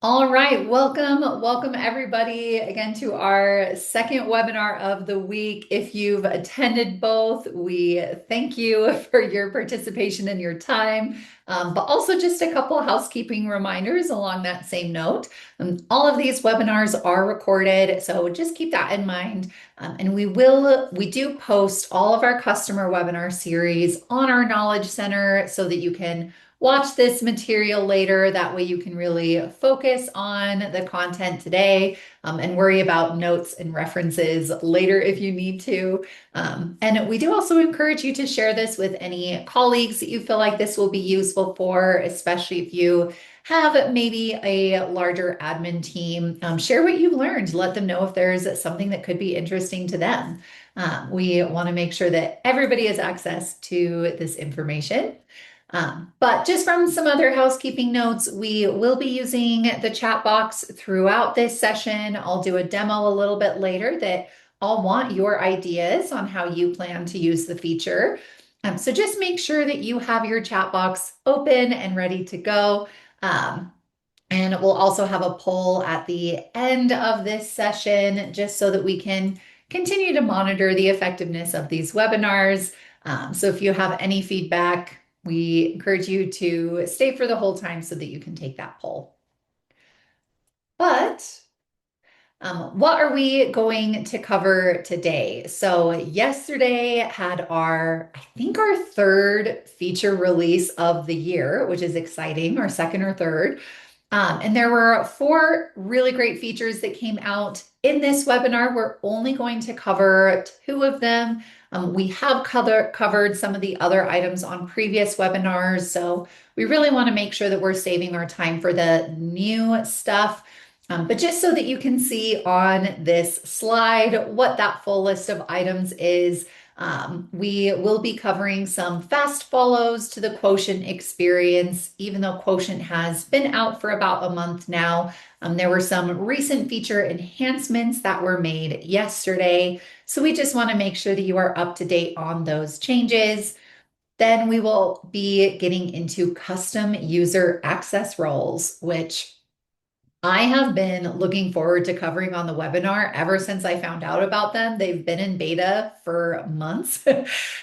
All right, welcome everybody again to our second webinar of the week. If you've attended both, we thank you for your participation and your time. But also just a couple housekeeping reminders along that same note. All of these webinars are recorded, so just keep that in mind. And we do post all of our customer webinar series on our Knowledge Center so that you can watch this material later. That way you can really focus on the content today and worry about notes and references later if you need to. And we do also encourage you to share this with any colleagues that you feel like this will be useful for, especially if you have maybe a larger admin team. Share what you've learned. Let them know if there's something that could be interesting to them. We want to make sure that everybody has access to this information. But just from some other housekeeping notes, we will be using the chat box throughout this session. I'll do a demo a little bit later that I'll want your ideas on how you plan to use the feature. So just make sure that you have your chat box open and ready to go. And we'll also have a poll at the end of this session just so that we can continue to monitor the effectiveness of these webinars. So if you have any feedback, we encourage you to stay for the whole time so that you can take that poll. But what are we going to cover today? So yesterday had I think our third feature release of the year, which is exciting, our second or third. And there were four really great features that came out in this webinar. We're only going to cover two of them. We have covered some of the other items on previous webinars, so we really want to make sure that we're saving our time for the new stuff. But just so that you can see on this slide what that full list of items is, we will be covering some fast follows to the Quotient experience. Even though Quotient has been out for about a month now, there were some recent feature enhancements that were made yesterday. So we just want to make sure that you are up to date on those changes. Then we will be getting into custom user access roles, which I have been looking forward to covering on the webinar ever since I found out about them. They've been in beta for months.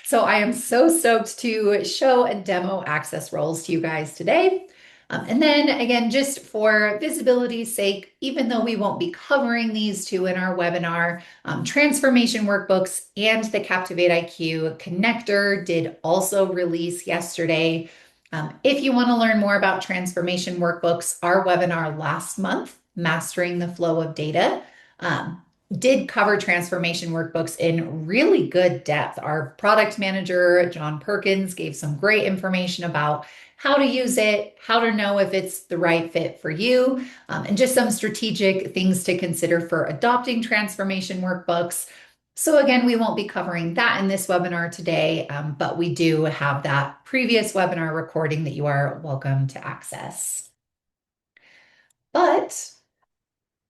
So I am so stoked to show and demo access roles to you guys today. And then again, just for visibility's sake, even though we won't be covering these two in our webinar, transformation workbooks and the Captivate IQ connector did also release yesterday. If you want to learn more about transformation workbooks, our webinar last month, Mastering the Flow of Data, did cover transformation workbooks in really good depth. Our product manager, John Perkins, gave some great information about how to use it, how to know if it's the right fit for you, and just some strategic things to consider for adopting transformation workbooks. So again, we won't be covering that in this webinar today, but we do have that previous webinar recording that you are welcome to access. But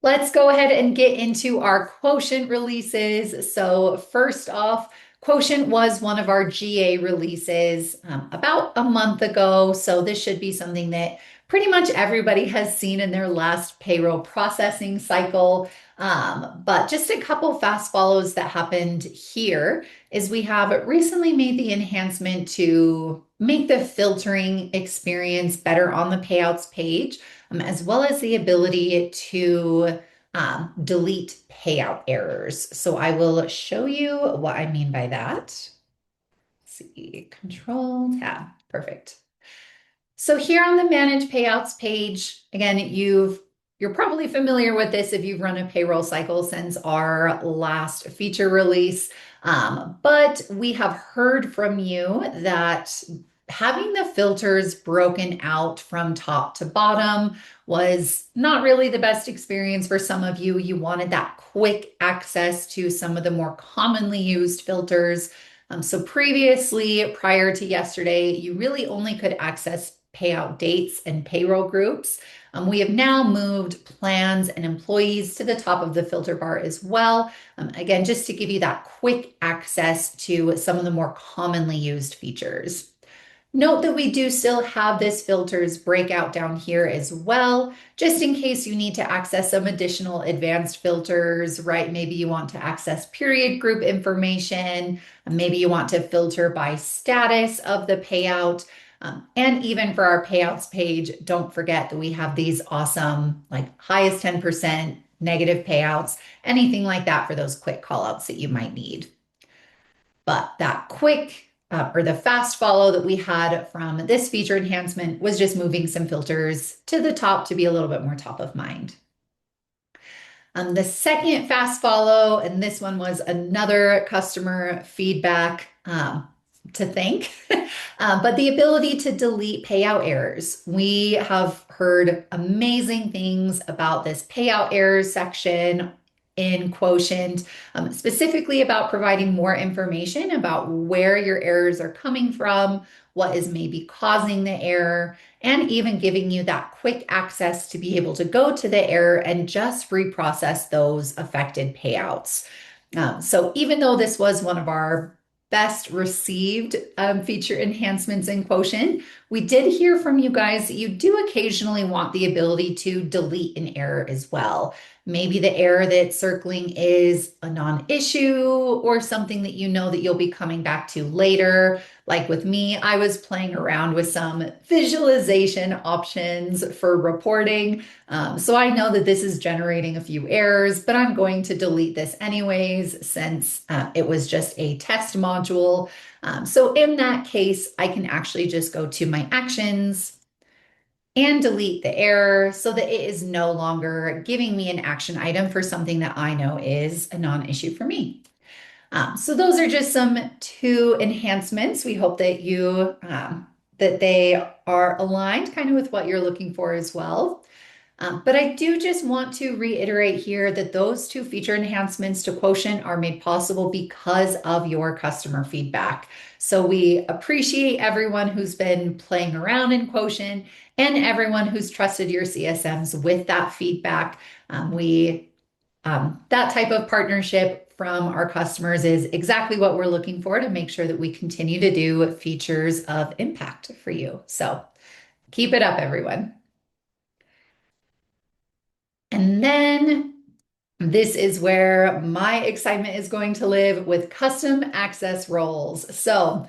let's go ahead and get into our Quotient releases. So first off, Quotient was one of our GA releases about a month ago. So this should be something that pretty much everybody has seen in their last payroll processing cycle. But just a couple fast follows that happened here is we have recently made the enhancement to make the filtering experience better on the payouts page, as well as the ability to delete payout errors. So I will show you what I mean by that. Let's see, Control Tab, perfect. So here on the Manage Payouts page, again, you're probably familiar with this if you've run a payroll cycle since our last feature release. But we have heard from you that having the filters broken out from top to bottom was not really the best experience for some of you. You wanted that quick access to some of the more commonly used filters. So previously, prior to yesterday, you really only could access payout dates and payroll groups. We have now moved plans and employees to the top of the filter bar as well. Again, just to give you that quick access to some of the more commonly used features. Note that we do still have this filters breakout down here as well, just in case you need to access some additional advanced filters, right? Maybe you want to access period group information, maybe you want to filter by status of the payout. And even for our payouts page, don't forget that we have these awesome, like highest 10%, negative payouts, anything like that for those quick callouts that you might need. But that quick or the fast follow that we had from this feature enhancement was just moving some filters to the top to be a little bit more top of mind. The second fast follow, and this one was another customer feedback to thank, but the ability to delete payout errors. We have heard amazing things about this payout errors section in Quotient, specifically about providing more information about where your errors are coming from, what is maybe causing the error, and even giving you that quick access to be able to go to the error and just reprocess those affected payouts. So even though this was one of our best received feature enhancements in Quotient, we did hear from you guys that you do occasionally want the ability to delete an error as well. Maybe the error that's circling is a non-issue or something that you know that you'll be coming back to later. Like with me, I was playing around with some visualization options for reporting. So I know that this is generating a few errors, but I'm going to delete this anyways since it was just a test module. So in that case, I can actually just go to my actions and delete the error so that it is no longer giving me an action item for something that I know is a non-issue for me. So those are just some two enhancements. We hope that that they are aligned kind of with what you're looking for as well. But I do just want to reiterate here that those two feature enhancements to Quotient are made possible because of your customer feedback. So we appreciate everyone who's been playing around in Quotient and everyone who's trusted your CSMs with that feedback. That type of partnership from our customers is exactly what we're looking for to make sure that we continue to do features of impact for you. So keep it up, everyone. And then this is where my excitement is going to live with custom access roles. So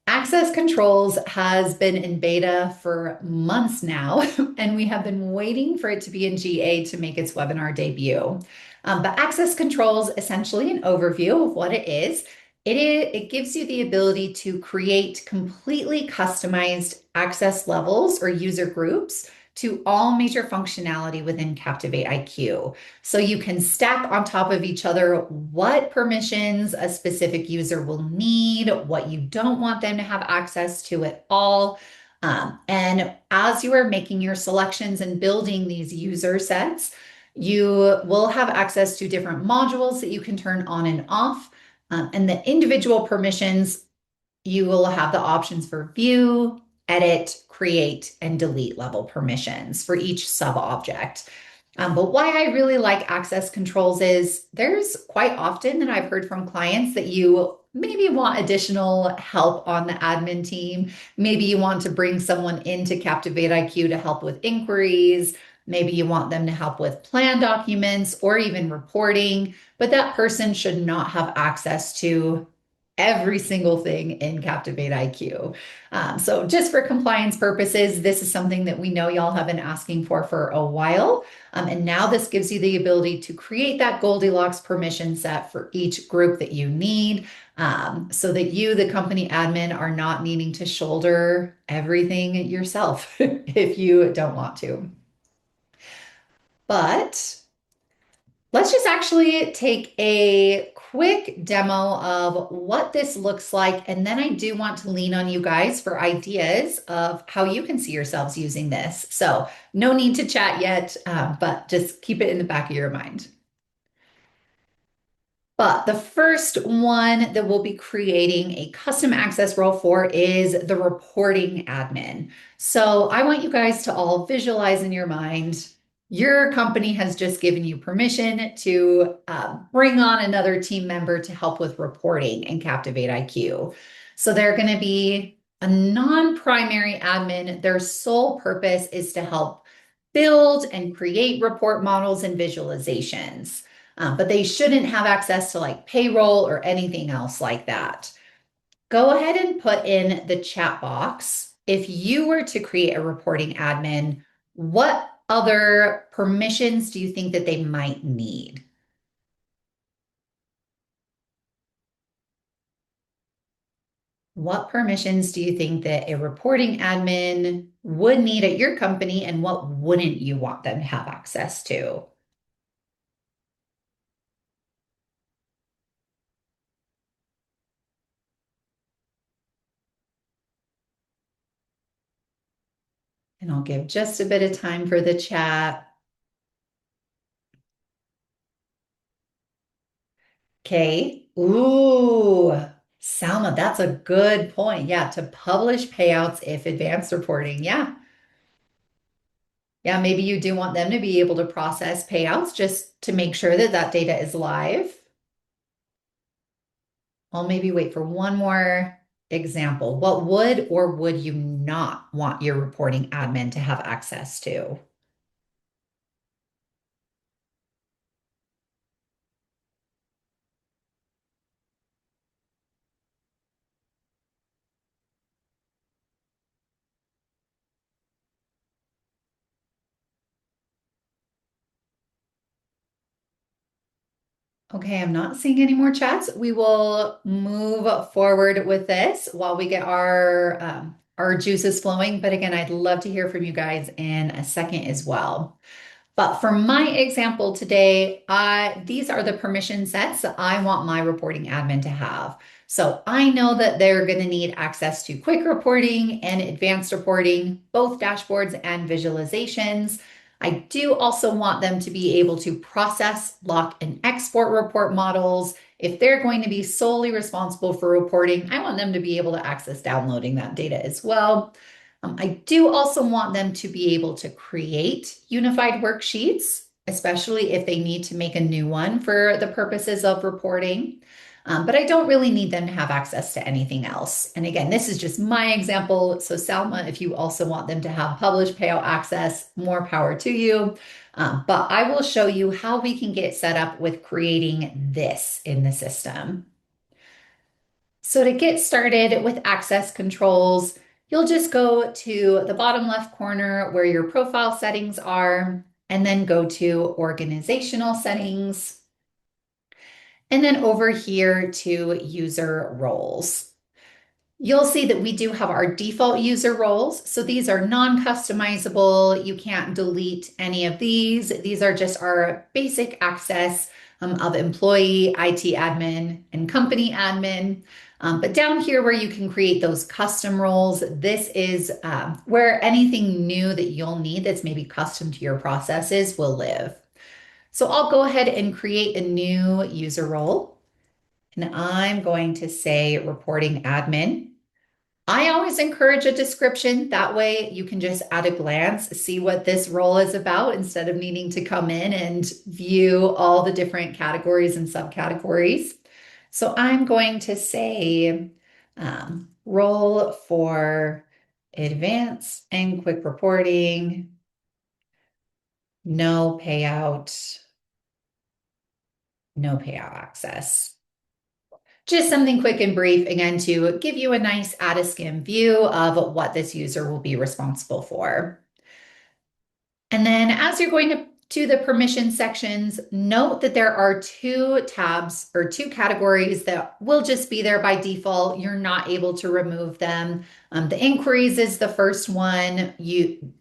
access controls has been in beta for months now, and we have been waiting for it to be in GA to make its webinar debut. But access controls, essentially an overview of what it is. It gives you the ability to create completely customized access levels or user groups to all major functionality within Captivate IQ. So you can stack on top of each other what permissions a specific user will need, what you don't want them to have access to at all. And as you are making your selections and building these user sets, you will have access to different modules that you can turn on and off. And the individual permissions, you will have the options for view, edit, create, and delete level permissions for each sub-object. But why I really like access controls is there's quite often that I've heard from clients that you maybe want additional help on the admin team. Maybe you want to bring someone into Captivate IQ to help with inquiries. Maybe you want them to help with plan documents or even reporting, but that person should not have access to every single thing in Captivate IQ. So just for compliance purposes, this is something that we know y'all have been asking for a while. And now this gives you the ability to create that Goldilocks permission set for each group that you need, so that you, the company admin, are not needing to shoulder everything yourself if you don't want to. But let's just actually take a quick demo of what this looks like. And then I do want to lean on you guys for ideas of how you can see yourselves using this. So no need to chat yet, but just keep it in the back of your mind. But the first one that we'll be creating a custom access role for is the reporting admin. So I want you guys to all visualize in your mind, your company has just given you permission to bring on another team member to help with reporting in Captivate IQ. So they're going to be A non-primary admin, their sole purpose is to help build and create report models and visualizations. But they shouldn't have access to like payroll or anything else like that. Go ahead and put in the chat box. If you were to create a reporting admin, what other permissions do you think that they might need? What permissions do you think that a reporting admin would need at your company, and what wouldn't you want them to have access to? And I'll give just a bit of time for the chat. Okay. Ooh, Salma, that's a good point. Yeah, to publish payouts if advanced reporting. Yeah. Yeah, maybe you do want them to be able to process payouts just to make sure that that data is live. I'll maybe wait for one more example. What would or would you not want your reporting admin to have access to? Okay, I'm not seeing any more chats. We will move forward with this while we get our juices flowing. But again, I'd love to hear from you guys in a second as well. But for my example today, these are the permission sets that I want my reporting admin to have. So I know that they're going to need access to quick reporting and advanced reporting, both dashboards and visualizations. I do also want them to be able to process, lock, and export report models. If they're going to be solely responsible for reporting, I want them to be able to access downloading that data as well. I do also want them to be able to create unified worksheets, especially if they need to make a new one for the purposes of reporting. But I don't really need them to have access to anything else. And again, this is just my example. So, Salma, if you also want them to have published payout access, more power to you. But I will show you how we can get set up with creating this in the system. So to get started with access controls, you'll just go to the bottom left corner where your profile settings are, and then go to organizational settings, and then over here to user roles. You'll see that we do have our default user roles. So these are non-customizable. You can't delete any of these. These are just our basic access of employee, IT admin, and company admin. But down here where you can create those custom roles, this is where anything new that you'll need that's maybe custom to your processes will live. So I'll go ahead and create a new user role. And I'm going to say reporting admin. I always encourage a description. That way you can just at a glance see what this role is about instead of needing to come in and view all the different categories and subcategories. So I'm going to say role for advanced and quick reporting, no payout, no payout access. Just something quick and brief, again, to give you a nice at a skim view of what this user will be responsible for. And then as you're going to the permission sections, note that there are two tabs or two categories that will just be there by default. You're not able to remove them. The inquiries is the first one.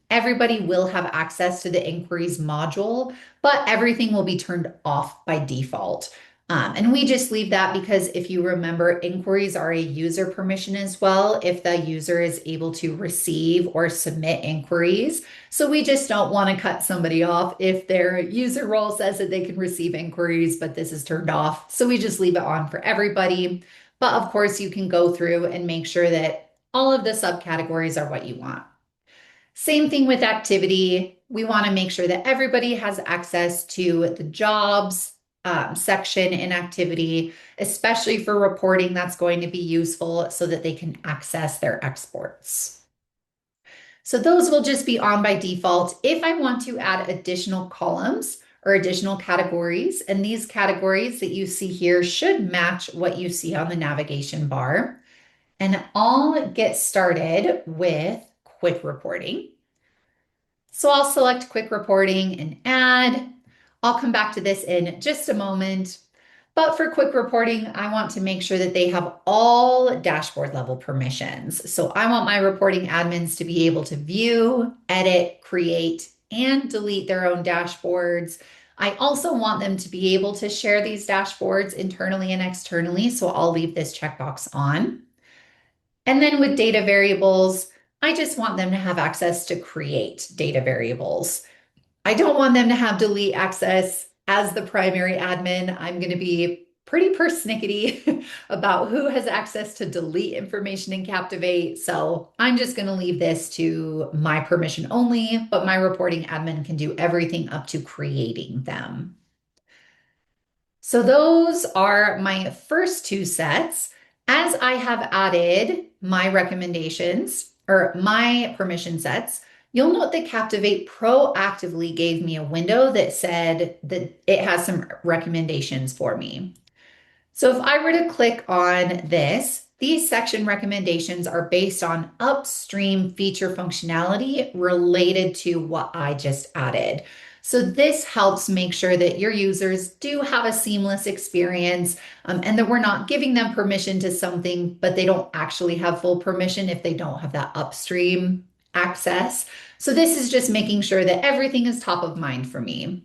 Everybody will have access to the inquiries module, but everything will be turned off by default. And we just leave that because if you remember, inquiries are a user permission as well if the user is able to receive or submit inquiries. So we just don't want to cut somebody off if their user role says that they can receive inquiries, but this is turned off. So we just leave it on for everybody. But of course, you can go through and make sure that all of the subcategories are what you want. Same thing with activity. We want to make sure that everybody has access to the jobs, section in activity, especially for reporting that's going to be useful so that they can access their exports. So those will just be on by default. If I want to add additional columns or additional categories, and these categories that you see here should match what you see on the navigation bar. And I'll get started with quick reporting. So I'll select quick reporting and add. I'll come back to this in just a moment. But for quick reporting, I want to make sure that they have all dashboard level permissions. So I want my reporting admins to be able to view, edit, create, and delete their own dashboards. I also want them to be able to share these dashboards internally and externally. So I'll leave this checkbox on. And then with data variables, I just want them to have access to create data variables. I don't want them to have delete access as the primary admin. I'm going to be pretty persnickety about who has access to delete information in Captivate. So I'm just going to leave this to my permission only, but my reporting admin can do everything up to creating them. So those are my first two sets. As I have added my recommendations or my permission sets, you'll note that Captivate proactively gave me a window that said that it has some recommendations for me. So if I were to click on this, these section recommendations are based on upstream feature functionality related to what I just added. So this helps make sure that your users do have a seamless experience and that we're not giving them permission to something, but they don't actually have full permission if they don't have that upstream access. So this is just making sure that everything is top of mind for me.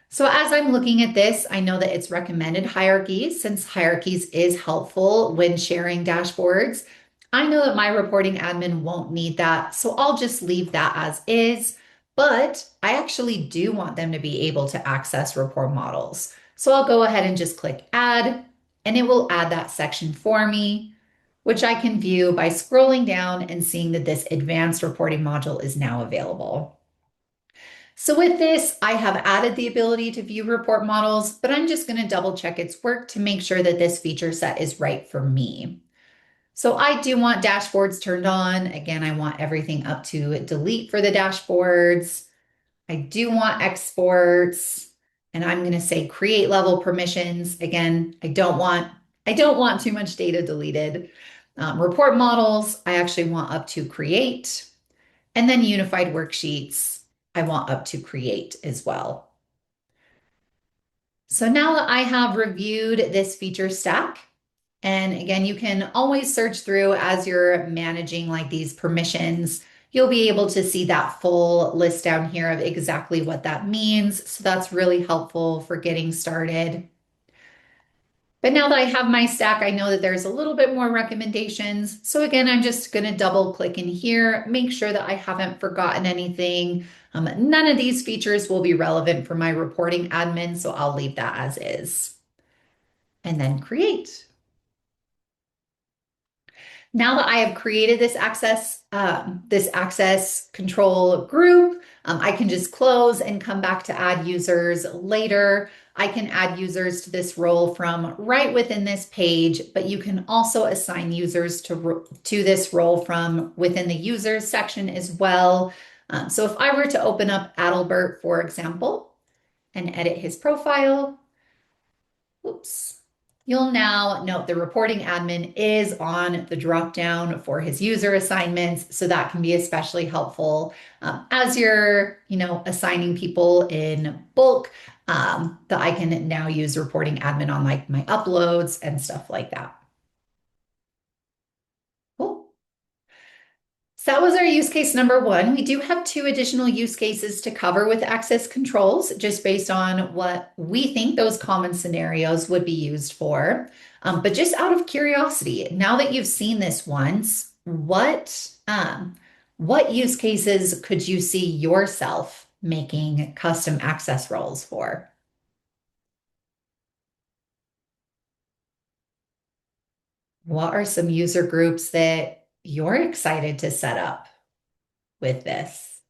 So as I'm looking at this, I know that it's recommended hierarchies since hierarchies is helpful when sharing dashboards. I know that my reporting admin won't need that, so I'll just leave that as is. But I actually do want them to be able to access report models. So I'll go ahead and just click add, and it will add that section for me, which I can view by scrolling down and seeing that this advanced reporting module is now available. So with this, I have added the ability to view report models, but I'm just going to double check its work to make sure that this feature set is right for me. So I do want dashboards turned on. Again, I want everything up to delete for the dashboards. I do want exports, and I'm going to say create level permissions. Again, I don't want too much data deleted. Report models, I actually want up to create. And then unified worksheets, I want up to create as well. So now that I have reviewed this feature stack, and again, you can always search through as you're managing like these permissions. You'll be able to see that full list down here of exactly what that means. So that's really helpful for getting started. But now that I have my stack, I know that there's a little bit more recommendations. So again, I'm just going to double click in here, make sure that I haven't forgotten anything. None of these features will be relevant for my reporting admin, so I'll leave that as is. And then create. Now that I have created this access control group, I can just close and come back to add users later. I can add users to this role from right within this page, but you can also assign users to this role from within the users section as well. So if I were to open up Adalbert, for example, and edit his profile, oops. You'll now note the reporting admin is on the dropdown for his user assignments, so that can be especially helpful as you're, assigning people in bulk. That I can now use reporting admin on like my uploads and stuff like that. Cool. So that was our use case number one. We do have two additional use cases to cover with access controls, just based on what we think those common scenarios would be used for. But just out of curiosity, now that you've seen this once, what use cases could you see yourself making custom access roles for? What are some user groups that you're excited to set up with this?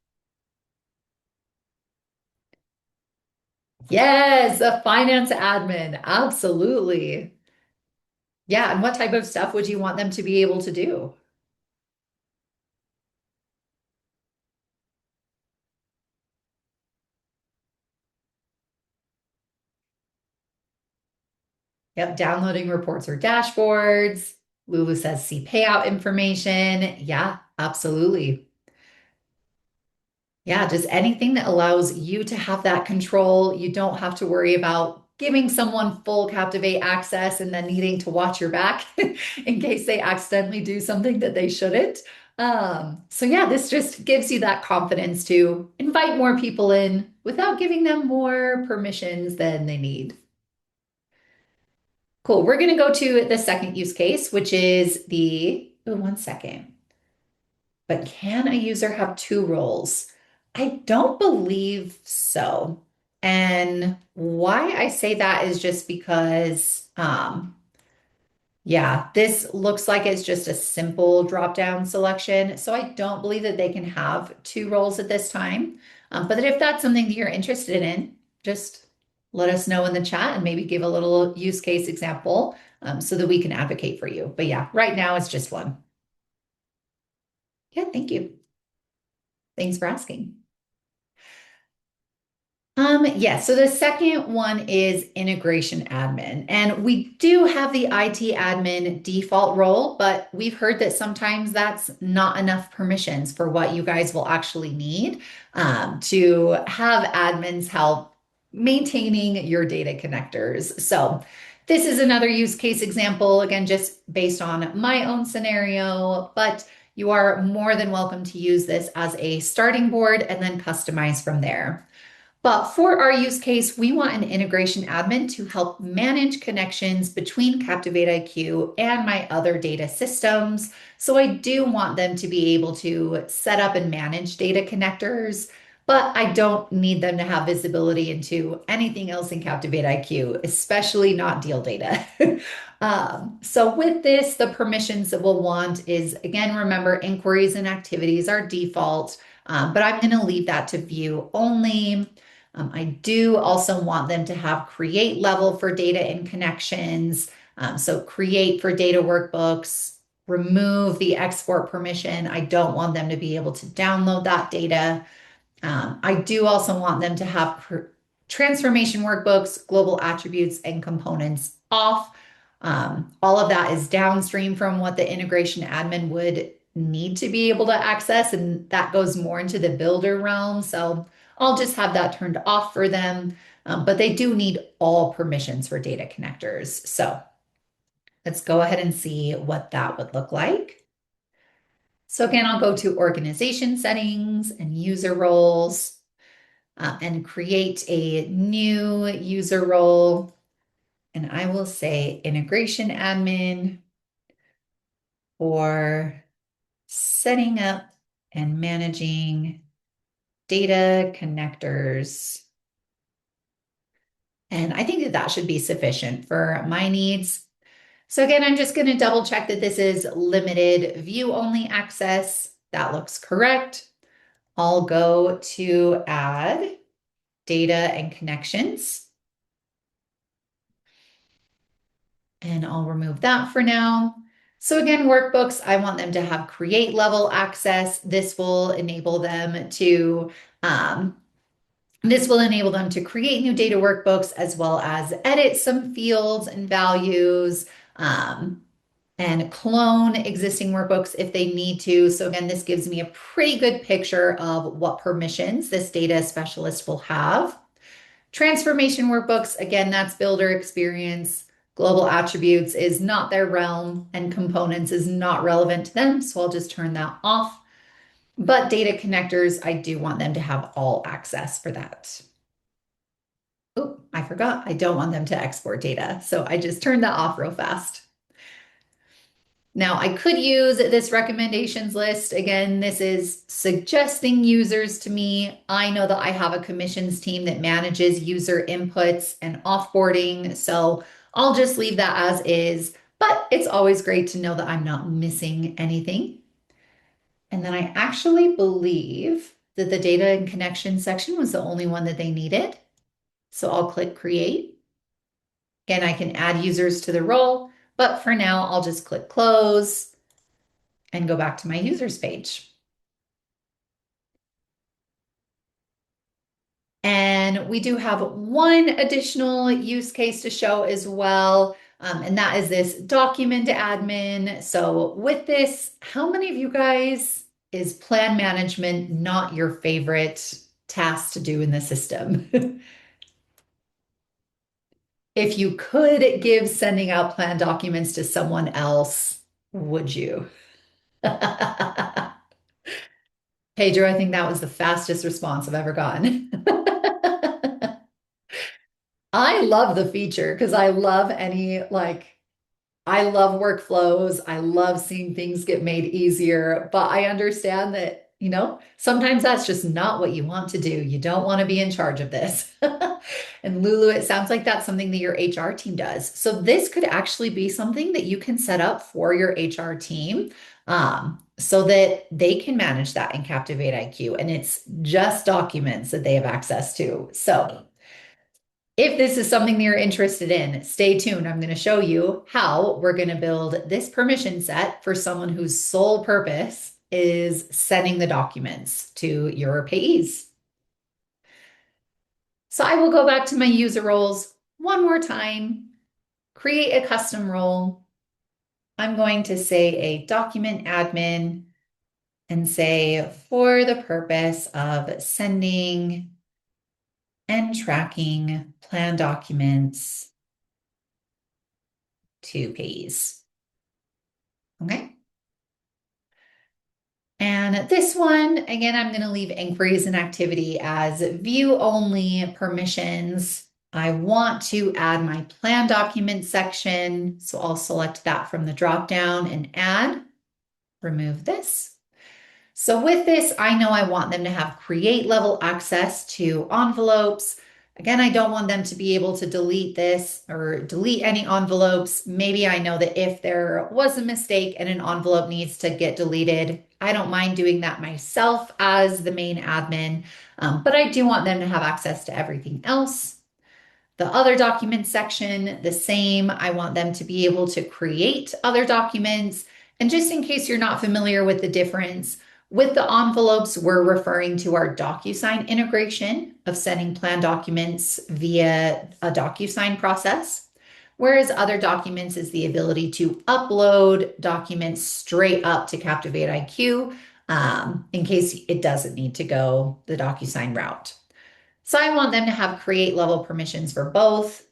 Yes, a finance admin. Absolutely. Yeah. And what type of stuff would you want them to be able to do? Yep. Downloading reports or dashboards. Lulu says see payout information. Yeah, absolutely. Yeah, just anything that allows you to have that control. You don't have to worry about giving someone full Captivate access and then needing to watch your back in case they accidentally do something that they shouldn't. So yeah, this just gives you that confidence to invite more people in without giving them more permissions than they need. Cool. We're going to go to the second use case, which is oh, one second. But can a user have two roles? I don't believe so. And why I say that is just because, yeah, this looks like it's just a simple drop-down selection. So I don't believe that they can have two roles at this time. But if that's something that you're interested in, just let us know in the chat and maybe give a little use case example so that we can advocate for you. But yeah, right now it's just one. Yeah, thank you. Thanks for asking. Yes, so the second one is integration admin. And we do have the IT admin default role, but we've heard that sometimes that's not enough permissions for what you guys will actually need to have admins help maintaining your data connectors. So this is another use case example, again, just based on my own scenario, but you are more than welcome to use this as a starting board and then customize from there. But for our use case, we want an integration admin to help manage connections between Captivate IQ and my other data systems. So I do want them to be able to set up and manage data connectors, but I don't need them to have visibility into anything else in Captivate IQ, especially not deal data. So with this, the permissions that we'll want is, again, remember inquiries and activities are default, but I'm going to leave that to view only. I do also want them to have create level for data and connections. So create for data workbooks, remove the export permission. I don't want them to be able to download that data. I do also want them to have transformation workbooks, global attributes, and components off. All of that is downstream from what the integration admin would need to be able to access, and that goes more into the builder realm. So I'll just have that turned off for them. But they do need all permissions for data connectors. So let's go ahead and see what that would look like. So again, I'll go to organization settings and user roles and create a new user role. And I will say integration admin for setting up and managing data connectors. And I think that that should be sufficient for my needs. So again, I'm just going to double check that this is limited view only access. That looks correct. I'll go to add data and connections. And I'll remove that for now. So again, workbooks, I want them to have create level access. Um, this will enable them to create new data workbooks as well as edit some fields and values, and clone existing workbooks if they need to. So again, this gives me a pretty good picture of what permissions this data specialist will have. Transformation workbooks, again, that's builder experience. Global attributes is not their realm, and components is not relevant to them. So I'll just turn that off. But data connectors, I do want them to have all access for that. Oh, I forgot. I don't want them to export data. So I just turned that off real fast. Now, I could use this recommendations list. Again, this is suggesting users to me. I know that I have a commissions team that manages user inputs and offboarding, so I'll just leave that as is, but it's always great to know that I'm not missing anything. And then I actually believe that the data and connection section was the only one that they needed. So I'll click create. Again, I can add users to the role, but for now, I'll just click close and go back to my users page. And we do have one additional use case to show as well, and that is this document admin. So with this, how many of you guys is plan management not your favorite task to do in the system? If you could give sending out plan documents to someone else, would you? Pedro, I think that was the fastest response I've ever gotten. I love the feature because I love I love workflows. I love seeing things get made easier, but I understand that, sometimes that's just not what you want to do. You don't want to be in charge of this. And Lulu, it sounds like that's something that your HR team does. So this could actually be something that you can set up for your HR team, so that they can manage that in Captivate IQ. And it's just documents that they have access to. So if this is something that you're interested in, stay tuned. I'm going to show you how we're going to build this permission set for someone whose sole purpose is sending the documents to your payees. So I will go back to my user roles one more time, create a custom role. I'm going to say a document admin and say for the purpose of sending and tracking plan documents to payees. Okay. And this one, again, I'm going to leave inquiries and activity as view only permissions. I want to add my plan document section. So I'll select that from the dropdown and add, remove this. So with this, I know I want them to have create level access to envelopes. Again, I don't want them to be able to delete this or delete any envelopes. Maybe I know that if there was a mistake and an envelope needs to get deleted, I don't mind doing that myself as the main admin, but I do want them to have access to everything else. The other documents section, the same. I want them to be able to create other documents. And just in case you're not familiar with the difference, with the envelopes, we're referring to our DocuSign integration of sending plan documents via a DocuSign process, whereas other documents is the ability to upload documents straight up to Captivate IQ, in case it doesn't need to go the DocuSign route. So I want them to have create level permissions for both.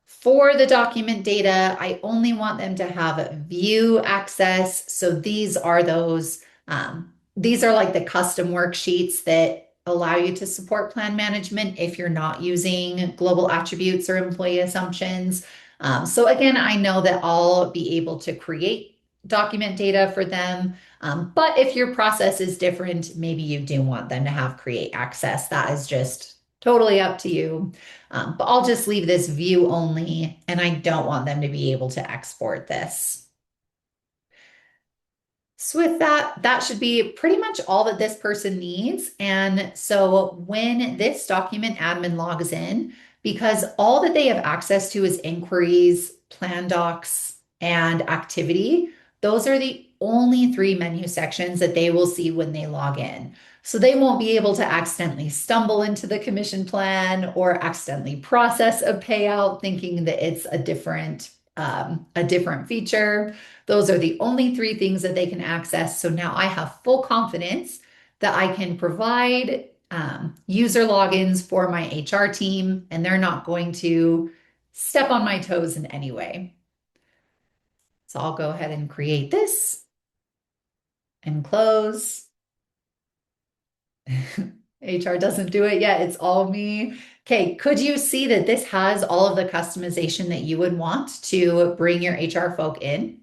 For the document data, I only want them to have view access. So these are like the custom worksheets that allow you to support plan management if you're not using global attributes or employee assumptions. So again, I know that I'll be able to create document data for them. But if your process is different, maybe you do want them to have create access. That is just totally up to you. But I'll just leave this view only, and I don't want them to be able to export this. So with that, that should be pretty much all that this person needs. And so when this document admin logs in, because all that they have access to is inquiries, plan docs, and activity, those are the only three menu sections that they will see when they log in. So they won't be able to accidentally stumble into the commission plan or accidentally process a payout thinking that it's a different feature. Those are the only three things that they can access. So now I have full confidence that I can provide user logins for my HR team, and they're not going to step on my toes in any way. So I'll go ahead and create this and close. HR doesn't do it yet. It's all me. Okay, could you see that this has all of the customization that you would want to bring your HR folk in?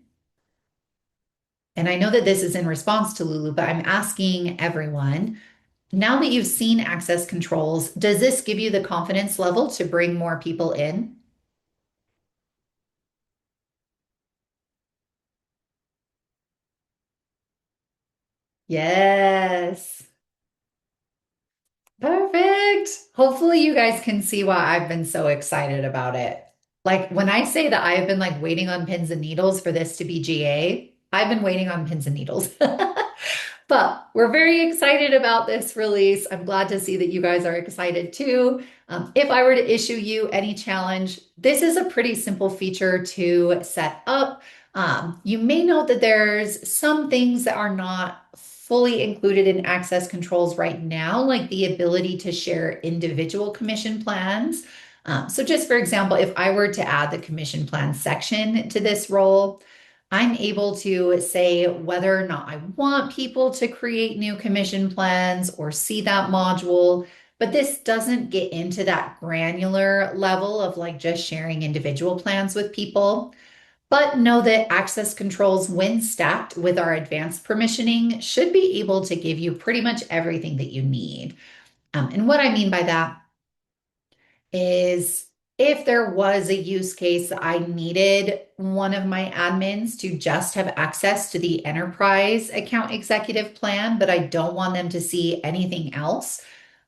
And I know that this is in response to Lulu, but I'm asking everyone, now that you've seen access controls, does this give you the confidence level to bring more people in? Yes. Perfect. Right? Hopefully you guys can see why I've been so excited about it. Like when I say that I have been like waiting on pins and needles for this to be GA, I've been waiting on pins and needles. But we're very excited about this release. I'm glad to see that you guys are excited too. If I were to issue you any challenge, this is a pretty simple feature to set up. You may note that there's some things that are not fully included in access controls right now, like the ability to share individual commission plans. So just for example, if I were to add the commission plan section to this role, I'm able to say whether or not I want people to create new commission plans or see that module. But this doesn't get into that granular level of like just sharing individual plans with people. But know that access controls, when stacked with our advanced permissioning, should be able to give you pretty much everything that you need. And what I mean by that is if there was a use case I needed one of my admins to just have access to the enterprise account executive plan, but I don't want them to see anything else,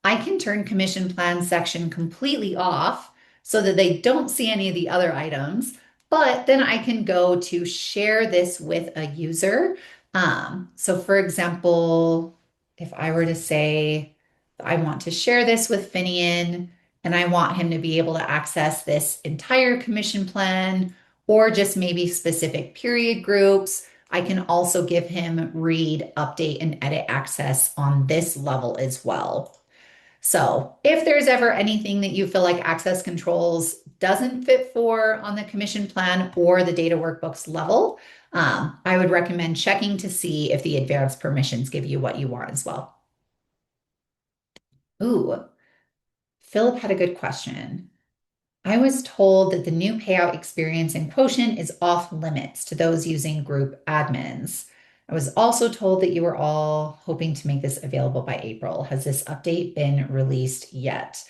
I can turn commission plan section completely off so that they don't see any of the other items. But then I can go to share this with a user. So for example, if I were to say, I want to share this with Finian, and I want him to be able to access this entire commission plan or just maybe specific period groups. I can also give him read, update, and edit access on this level as well. So if there's ever anything that you feel like access controls doesn't fit for on the commission plan or the data workbooks level, I would recommend checking to see if the advanced permissions give you what you want as well. Ooh, Philip had a good question. I was told that the new payout experience in Quotient is off limits to those using group admins. I was also told that you were all hoping to make this available by April. Has this update been released yet?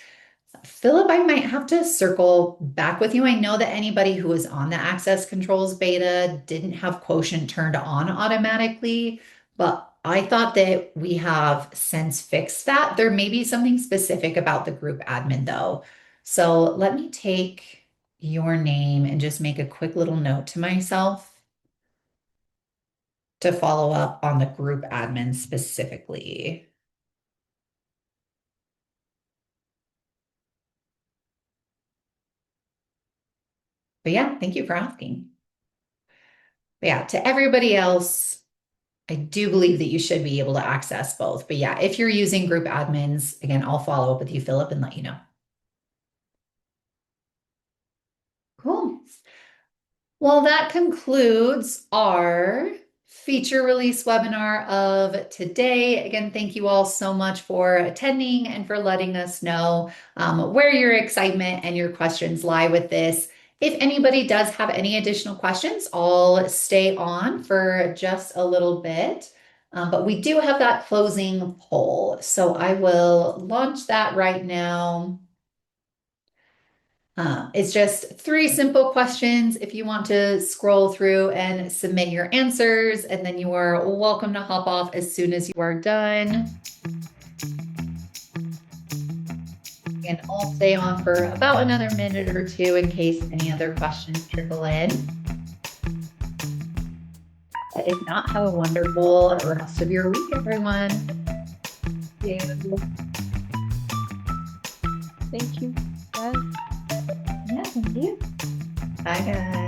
Philip, I might have to circle back with you. I know that anybody who was on the access controls beta didn't have Quotient turned on automatically, but I thought that we have since fixed that. There may be something specific about the group admin though. So let me take your name and just make a quick little note to myself to follow up on the group admin specifically. But yeah, thank you for asking. But yeah, to everybody else, I do believe that you should be able to access both. But yeah, if you're using group admins, again, I'll follow up with you, Philip, and let you know. Cool. Well, that concludes our feature release webinar of today. Again, thank you all so much for attending and for letting us know where your excitement and your questions lie with this. If anybody does have any additional questions, I'll stay on for just a little bit. But we do have that closing poll. So I will launch that right now. It's just three simple questions. If you want to scroll through and submit your answers, and then you are welcome to hop off as soon as you are done. And I'll stay on for about another minute or two in case any other questions trickle in. But if not, have a wonderful rest of your week, everyone. Thank you, guys. Yeah, thank you. Bye, guys.